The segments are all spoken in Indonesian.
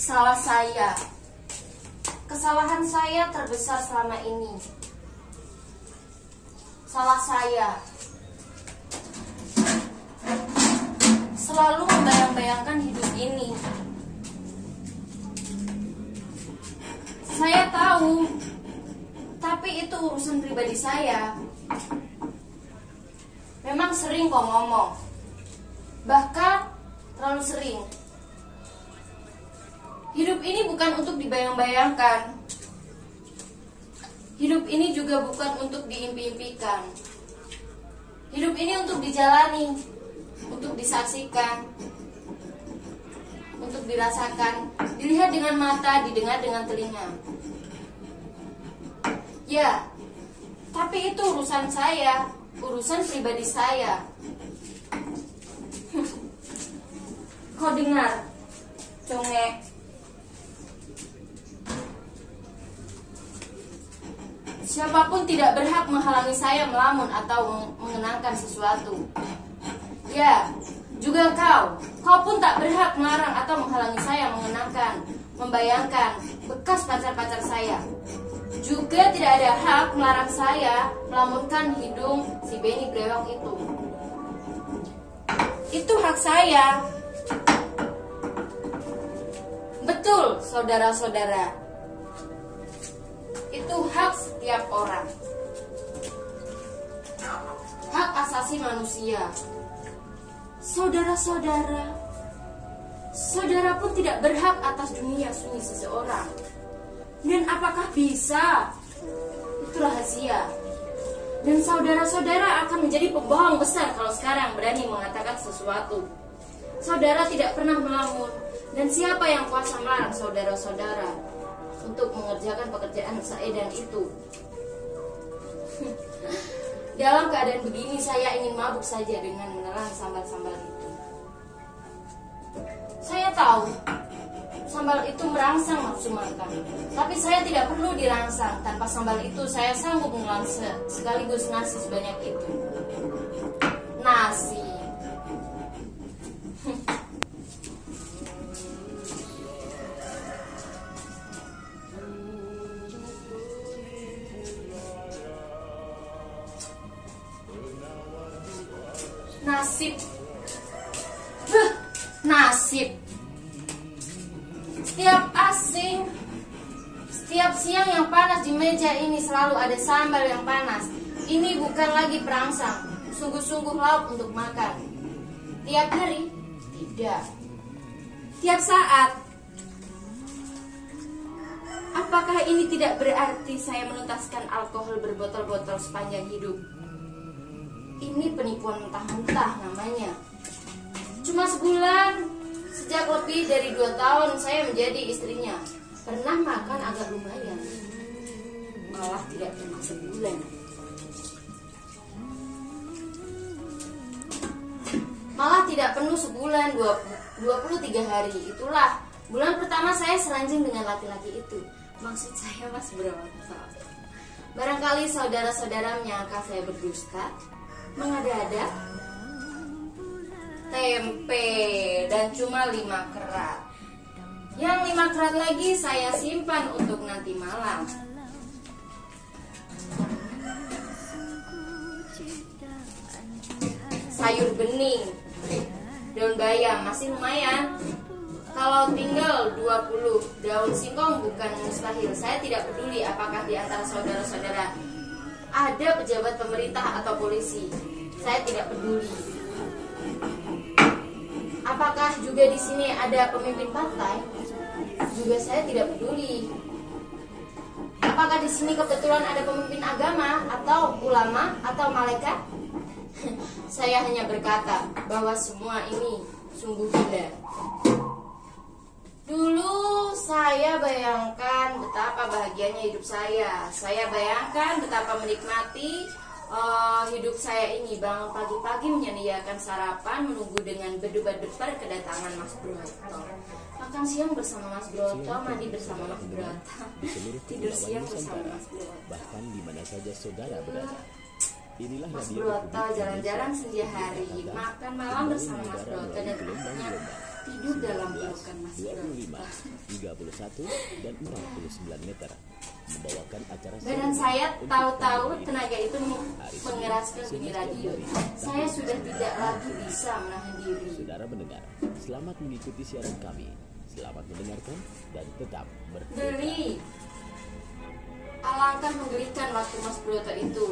Salah saya. Kesalahan saya terbesar selama ini. Salah saya. Selalu membayang-bayangkan hidup ini. Saya tahu, tapi itu urusan pribadi saya. Memang sering kok ngomong, bahkan terlalu sering. Hidup ini bukan untuk dibayang-bayangkan. Hidup ini juga bukan untuk diimpi-impikan. Hidup ini untuk dijalani, untuk disaksikan, untuk dirasakan, dilihat dengan mata, didengar dengan telinga. Ya, tapi itu urusan saya, urusan pribadi saya. Kau dengar, conge? Siapapun tidak berhak menghalangi saya melamun atau mengenangkan sesuatu. Ya, juga kau pun tak berhak melarang atau menghalangi saya mengenangkan, membayangkan bekas pacar-pacar saya. Juga tidak ada hak melarang saya melamunkan hidung si Benny Brewok itu. Itu hak saya. Betul, saudara-saudara. Itu hak setiap orang. Hak asasi manusia. Saudara-saudara, saudara pun tidak berhak atas dunia sunyi seseorang. Dan apakah bisa? Itu rahasia. Dan saudara-saudara akan menjadi pembohong besar kalau sekarang berani mengatakan sesuatu. Saudara tidak pernah melamun. Dan siapa yang kuasa melarang saudara-saudara untuk mengerjakan pekerjaan seedan itu? Dalam keadaan begini saya ingin mabuk saja dengan menelan sambal-sambal itu. Saya tahu sambal itu merangsang nafsu makan, tapi saya tidak perlu dirangsang. Tanpa sambal itu saya sanggup mengulang sekaligus nasi sebanyak itu. Nasi. Nasib. Nasib. Setiap siang yang panas di meja ini selalu ada sambal yang panas. Ini bukan lagi perangsang, sungguh-sungguh lauk untuk makan. Tiap hari? Tidak. Tiap saat? Apakah ini tidak berarti saya menuntaskan alkohol berbotol-botol sepanjang hidup? Ini penipuan mentah-mentah namanya. Cuma sebulan. Sejak lebih dari 2 tahun saya menjadi istrinya. Pernah makan agak lumayan. Malah tidak cuma sebulan. Malah tidak penuh sebulan, 23 hari. Itulah bulan pertama saya selanjung dengan laki-laki itu. Maksud saya Mas Broto. Barangkali saudara-saudara menyangka saya berdusta, mengada-ada, tempe, dan cuma 5 kerat. Yang 5 kerat lagi saya simpan untuk nanti malam. Sayur bening, daun bayam masih lumayan. Kalau tinggal 20 daun singkong bukan mustahil. Saya tidak peduli apakah di antara saudara-saudara ada pejabat pemerintah atau polisi. Saya tidak peduli. Apakah juga di sini ada pemimpin partai? Juga saya tidak peduli. Apakah di sini kebetulan ada pemimpin agama atau ulama atau malaikat? Saya hanya berkata bahwa semua ini sungguh gila. Dulu saya bayangkan betapa bahagianya hidup saya. Saya bayangkan betapa menikmati hidup saya ini. Bangun pagi-pagi menyediakan sarapan, menunggu dengan berdebar-debar kedatangan Mas Broto. Makan siang bersama Mas Broto, mandi bersama Mas Broto, tidur siang bersama Mas Broto. Bahkan di mana saja saudara berada. Inilah Mas radio Broto jalan-jalan senja hari, makan malam bersama Mas Broto dan anaknya tidur dalam pelukan Mas 25, Broto. 31, dan 49 meter. Membawakan acara Badan saya tahu-tahu tenaga itu mengeraskan bunyi radio. Saya sudah tidak lagi bisa menahan diri. Saudara mendengar, selamat mengikuti siaran kami. Selamat mendengarkan dan tetap bercerita. Geli. Alangkah menggelikan waktu Mas Broto itu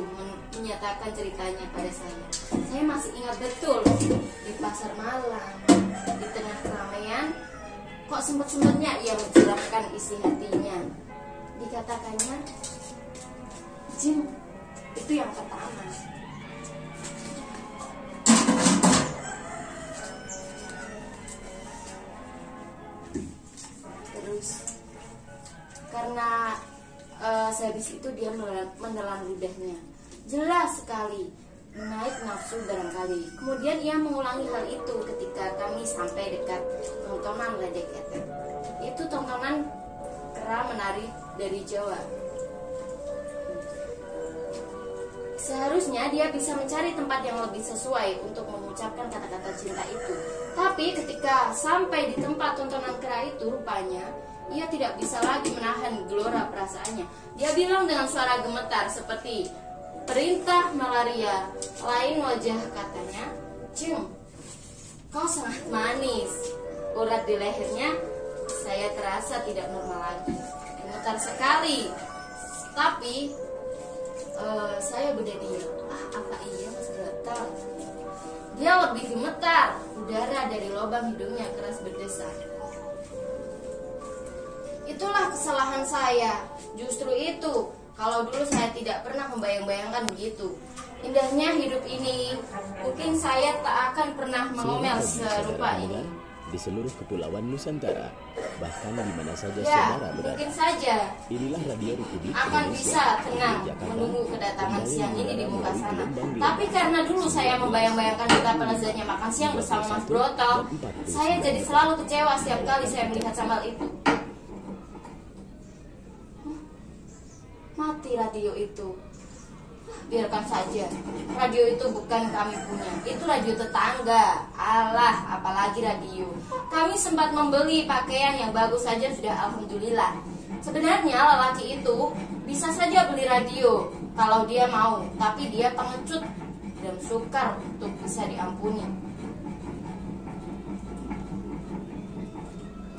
menyatakan ceritanya pada saya. Saya masih ingat betul di pasar malam, di tengah keramaian, kok sempat-sempatnya ia mencurahkan isi hatinya. Dikatakannya, jin itu yang pertama. Terus karena sehabis itu dia menelan ludahnya. Jelas sekali naik nafsu barangkali. Kemudian ia mengulangi hal itu ketika kami sampai dekat tontonan ledek etek. Itu tontonan kera menari dari Jawa. Seharusnya dia bisa mencari tempat yang lebih sesuai untuk mengucapkan kata-kata cinta itu. Tapi ketika sampai di tempat tontonan kera itu, rupanya ia tidak bisa lagi menahan gelora perasaannya. Dia bilang dengan suara gemetar seperti perintah malaria. Lain wajah katanya, "Cung, kau sangat manis." Urat di lehernya saya terasa tidak normal lagi. Gemetar sekali. Tapi saya berdiam. Apa iya Mas Broto? Dia lebih gemetar. Udara dari lubang hidungnya keras berdesak. Itulah kesalahan saya. Justru itu, kalau dulu saya tidak pernah membayang-bayangkan begitu indahnya hidup ini, mungkin saya tak akan pernah mengomel serupa ini. Di seluruh kepulauan Nusantara, bahkan di mana saja Ya, saudara berada. mungkin saja Inilah Radio Republik akan Indonesia bisa tenang dari Jakarta, menunggu kedatangan kembali siang ini di mengudara muka melalui sana. gelombang Tapi karena dulu saya membayang-bayangkan betapa lezatnya makan siang bersama Mas Broto, saya jadi selalu kecewa setiap kali saya melihat sambal itu. Mati radio itu. Biarkan saja. Radio itu bukan kami punya. Itu radio tetangga. Alah, apalagi radio. Kami sempat membeli pakaian yang bagus saja sudah alhamdulillah. Sebenarnya lelaki itu bisa saja beli radio kalau dia mau, tapi dia pengecut dan sukar untuk bisa diampuni.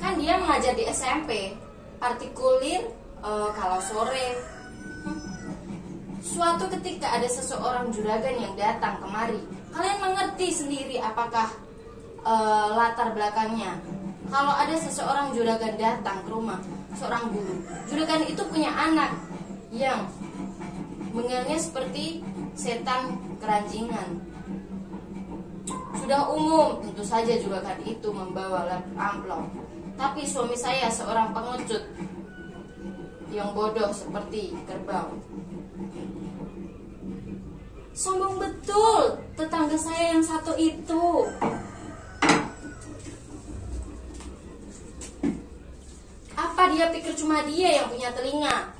Kan dia mengajar di SMP, partikulir kalau sore. Suatu ketika ada seseorang juragan yang datang kemari. Kalian mengerti sendiri apakah latar belakangnya. Kalau ada seseorang juragan datang ke rumah seorang guru, juragan itu punya anak yang mengelnya seperti setan keranjingan. Sudah umum, tentu saja juragan itu membawa amplop. Tapi suami saya seorang pengecut yang bodoh seperti kerbau. Sombong betul tetangga saya yang satu itu. Apa dia pikir cuma dia yang punya telinga?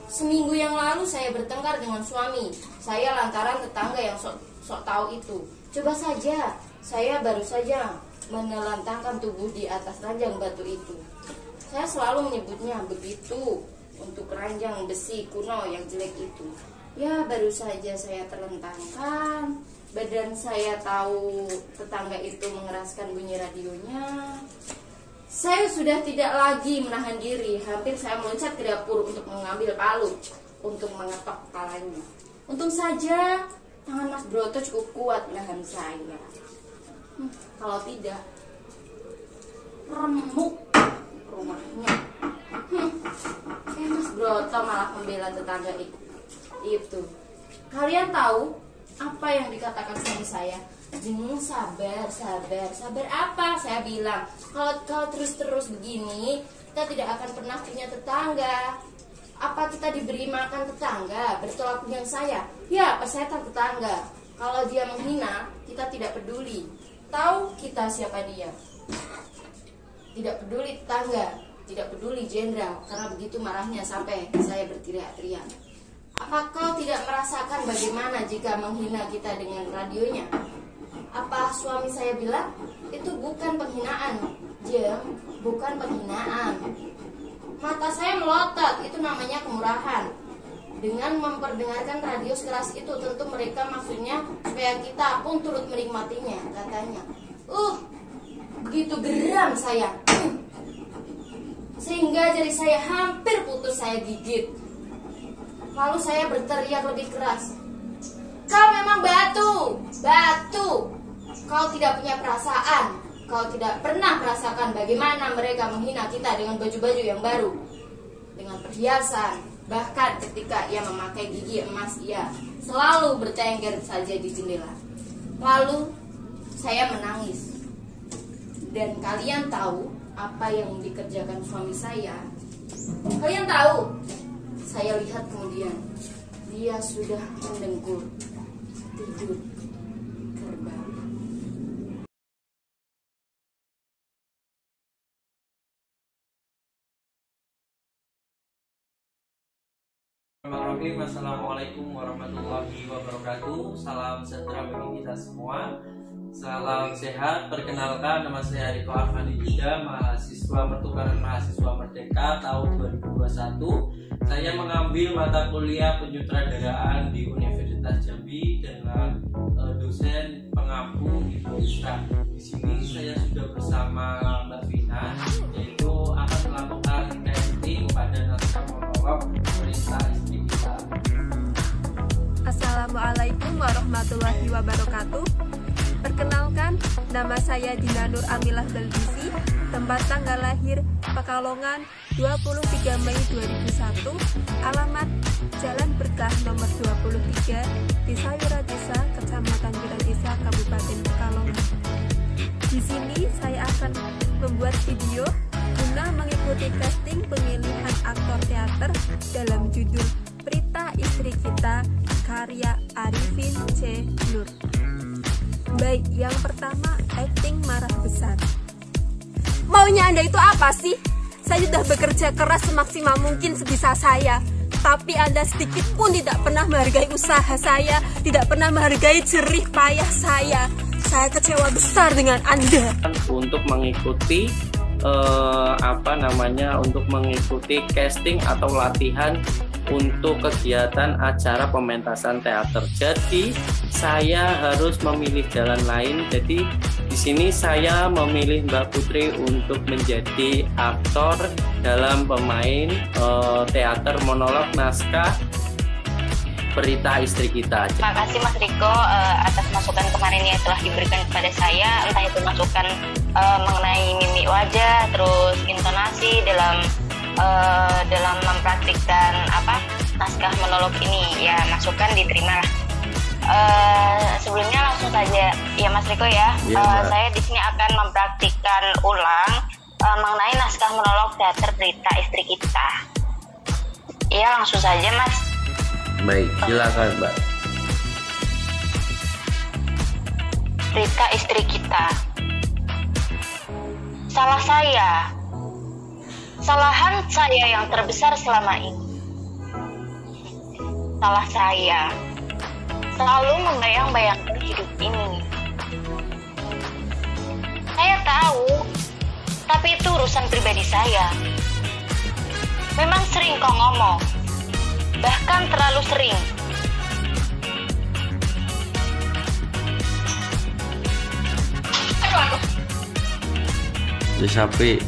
Seminggu yang lalu saya bertengkar dengan suami saya lantaran tetangga yang sok tahu itu. Coba saja, saya baru saja menelantangkan tubuh di atas ranjang batu itu. Saya selalu menyebutnya begitu untuk ranjang besi kuno yang jelek itu. Ya, baru saja saya terlentangkan. Badan saya tahu tetangga itu mengeraskan bunyi radionya. Saya sudah tidak lagi menahan diri. Hampir saya meloncat ke dapur untuk mengambil palu untuk mengetok kepalanya. Untung saja tangan Mas Broto cukup kuat menahan saya. Kalau tidak, remuk rumahnya. Mas Broto malah membela tetangga itu. Kalian tahu apa yang dikatakan suami saya? Jeng, sabar apa? Saya bilang, kalau terus begini, kita tidak akan pernah punya tetangga. Apa kita diberi makan tetangga? Bertolak dengan saya. Ya, persetan tetangga. Kalau dia menghina, kita tidak peduli. Tahu kita siapa dia? Tidak peduli tetangga, tidak peduli jenderal, karena begitu marahnya sampai saya berteriak-teriak. Apa kau tidak merasakan bagaimana jika menghina kita dengan radionya? Apa suami saya bilang? Itu bukan penghinaan, Jem, bukan penghinaan. Mata saya melotot, itu namanya kemurahan. Dengan memperdengarkan radio sekeras itu, tentu mereka maksudnya supaya kita pun turut menikmatinya, katanya. Begitu geram saya. Sehingga jari saya hampir putus saya gigit. Lalu saya berteriak lebih keras. Kau memang batu, batu. Kau tidak punya perasaan. Kau tidak pernah merasakan bagaimana mereka menghina kita dengan baju-baju yang baru, dengan perhiasan. Bahkan ketika ia memakai gigi emas, ia selalu bertengger saja di jendela. Lalu saya menangis. Dan kalian tahu apa yang dikerjakan suami saya? Kalian tahu? Saya lihat kemudian dia sudah mendengkur, tidur terbang. Assalamualaikum warahmatullahi wabarakatuh. Salam sejahtera bagi kita semua. Salam sehat. Perkenalkan, nama saya Riko Arfandi Yuda, mahasiswa pertukaran mahasiswa Merdeka tahun 2021. Saya mengambil mata kuliah penyutradaraan di Universitas Jambi dengan dosen pengampu Ibu Isra. Di sini saya sudah bersama Mbak Vina, yaitu akan melakukan casting pada naskah monolog Perintah Istri Kita. Assalamualaikum warahmatullahi wabarakatuh. Perkenalkan, nama saya Dina Nur Amilah Beldisi, tempat tanggal lahir Pekalongan 23 Mei 2001, alamat Jalan Berkah nomor 23, Desa Wirajesa, Kecamatan Wirajesa, Kabupaten Pekalongan. Di sini saya akan membuat video guna mengikuti casting pemilihan aktor teater dalam judul Prita Istri Kita karya Arifin C. Nur. Baik, yang pertama, acting marah besar. Maunya Anda itu apa sih? Saya sudah bekerja keras semaksimal mungkin sebisa saya, tapi Anda sedikit pun tidak pernah menghargai usaha saya, tidak pernah menghargai jerih payah saya. Saya kecewa besar dengan Anda. Untuk mengikuti untuk mengikuti casting atau latihan untuk kegiatan acara pementasan teater. Jadi saya harus memilih jalan lain. Jadi di sini saya memilih Mbak Putri untuk menjadi aktor dalam pemain teater monolog naskah Perintah Istri Kita. Terima kasih Mas Riko atas masukan kemarin yang telah diberikan kepada saya, entah itu masukan mengenai mimik wajah, terus intonasi dalam mempraktikkan naskah monolog ini. Ya, masukan diterima lah. Sebelumnya langsung saja ya Mas Riko ya. Saya di sini akan mempraktikkan ulang mengenai naskah monolog teater Prita Istri Kita. Ya, langsung saja Mas. Baik, silakan Mbak. Prita Istri Kita. Salah saya. Kesalahan saya yang terbesar selama ini. Salah saya. Selalu membayang-bayangkan hidup ini. Saya tahu, tapi itu urusan pribadi saya. Memang sering kau ngomong, bahkan terlalu sering. Sapi